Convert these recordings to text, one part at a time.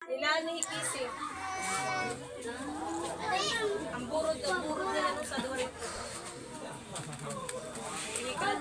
Ilan ni Hikisi. Ang burod nila nung sa duwan. Inikat.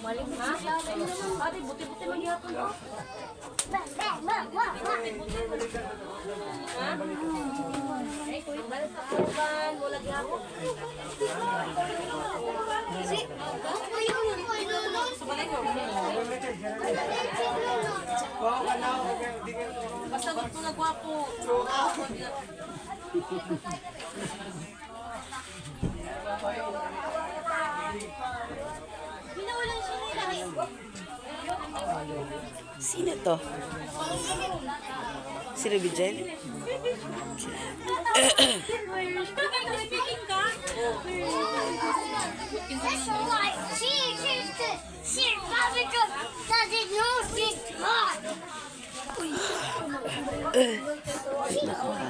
Maling ha? Ate, buti-buti magyapon mo. Ha? Ay, kuya, balik sa kuban. Wala gyapon. Si, sa balay ko. Basta gusto na gwapo. Sino to? Si Rubigel? Naku ha?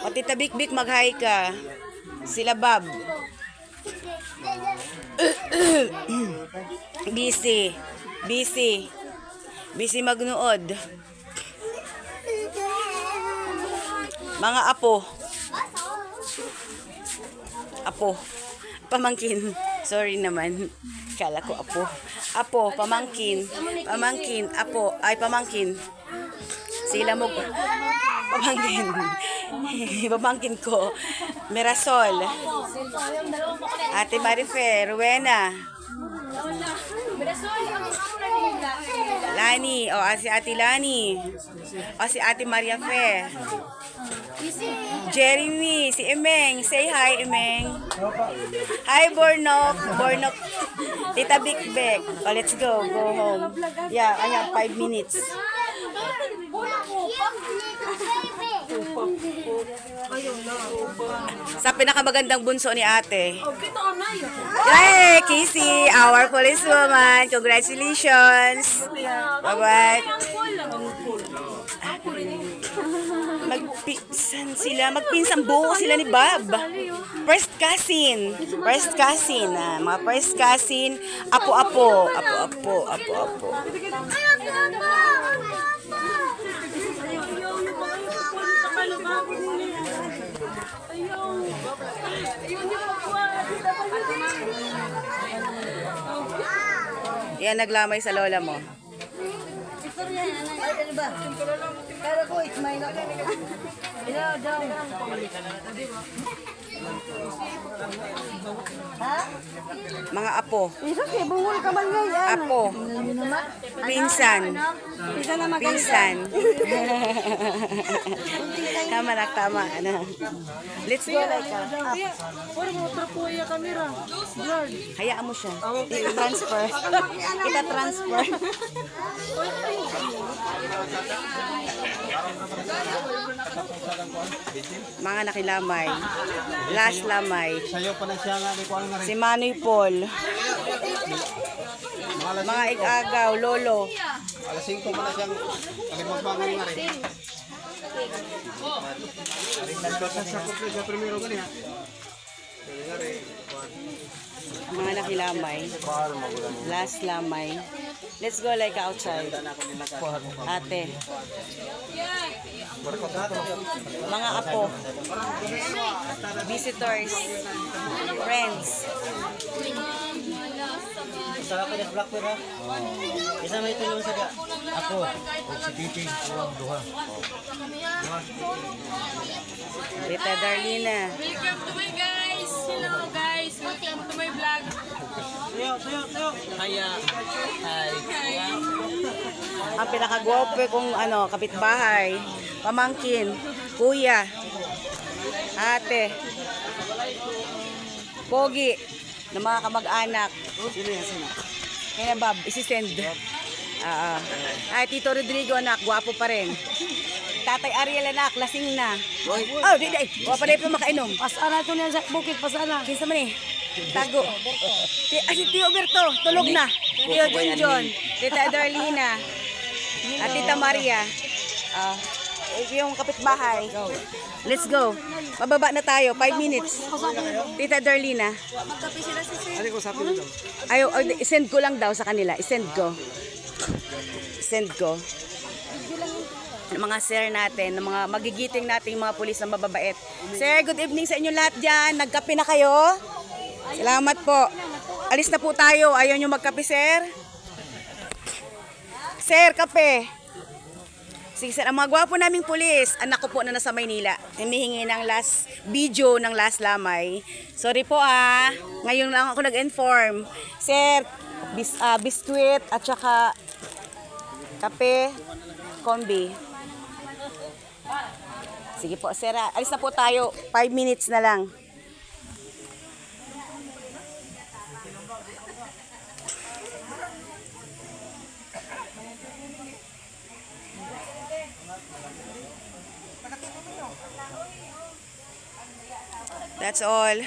O Tita Bik-Bik, mag-hi ka. Sila Bob. Busy. Busy. Busy magnuod. Mga apo. Apo. Pamangkin. Sorry naman. Kala ko apo. Apo, pamangkin. Pamangkin, apo. Ay, pamangkin. Sila mo. Pamangkin. Pamangkin ko. Mirasol. Ate Marife. Rowena. Lani. O, si Ate Lani. O, si Ate Maria Fe. Jeremy, si Emeng. Say hi, Emeng. Hi, Bornok. Bornok. Tita Bik-Bik. Oh, let's go. Go home. Yeah, I have 5 minutes. Sa pinakamagandang bunso ni ate. Yay, Casey, our policewoman. Congratulations. Bye-bye. Magpinsan sila. Magpinsan buo sila ni Bob. First cousin. First cousin. Mga first cousin. Apo-apo. Apo-apo. Apo-apo. Yan, naglamay sa lola mo. Mga apo. Apo. Pinsan. Pinsan. Tama na, tama. Let's go like hayaan mo siya. Ita-transfer. Ita-transfer. Mga nakilamay. Last lamay. Si Manoy Paul. Mga ikagaw, lolo. Alas 5 pa na siyang magbangan nga rin. Sa primero ganyan. Mga nakilamay. Last lamay. Let's go like outside. Ate. Mga apo. Visitors. Friends. Sa akin is black pera. Isa may tulong sa dia. Ako. Si Biting, uwang duha. Tita Darlina. Welcome to my guys. Hello guys. Welcome to my vlog. Tayo. Hiya. Hi. Ang pinakagwapo kong kapitbahay, pamangkin, kuya, ate, pogi, ng mga kamag-anak. Kaya Bob, isi-send. Ay, Tito Rodrigo, anak, gwapo pa rin. Tatay Ariel, anak, lasing na. Oh, di. Wala pa rin pa makainom. Pasana to niyan sa bukid, pasana. Kinsa man eh. Tago. Si Tio Berto, tulog na. Tio Junjon, Tita Darlina, at Tita Maria. Yung kapitbahay. Let's go. Mababa na tayo, 5 minutes. Tita Darlina. Ano ko sabi mo daw? Ayaw, send ko lang daw sa kanila. Send ko. Ng mga sir natin, ng mga magigiting nating mga pulis na mababait. Sir, good evening sa inyo lahat dyan. Nagkape na kayo? Salamat po. Alis na po tayo. Ayaw nyo magkape, sir? Sir, kape. Sige, sir. Ang mga gwapo naming pulis, anak ko po na nasa Maynila. Hinihingi ng last video ng last lamay. Sorry po Ngayon lang ako nag-inform. Sir, biskuit at saka kape, kombi. Sige po, sir. Alis na po tayo. 5 minutes na lang. That's all.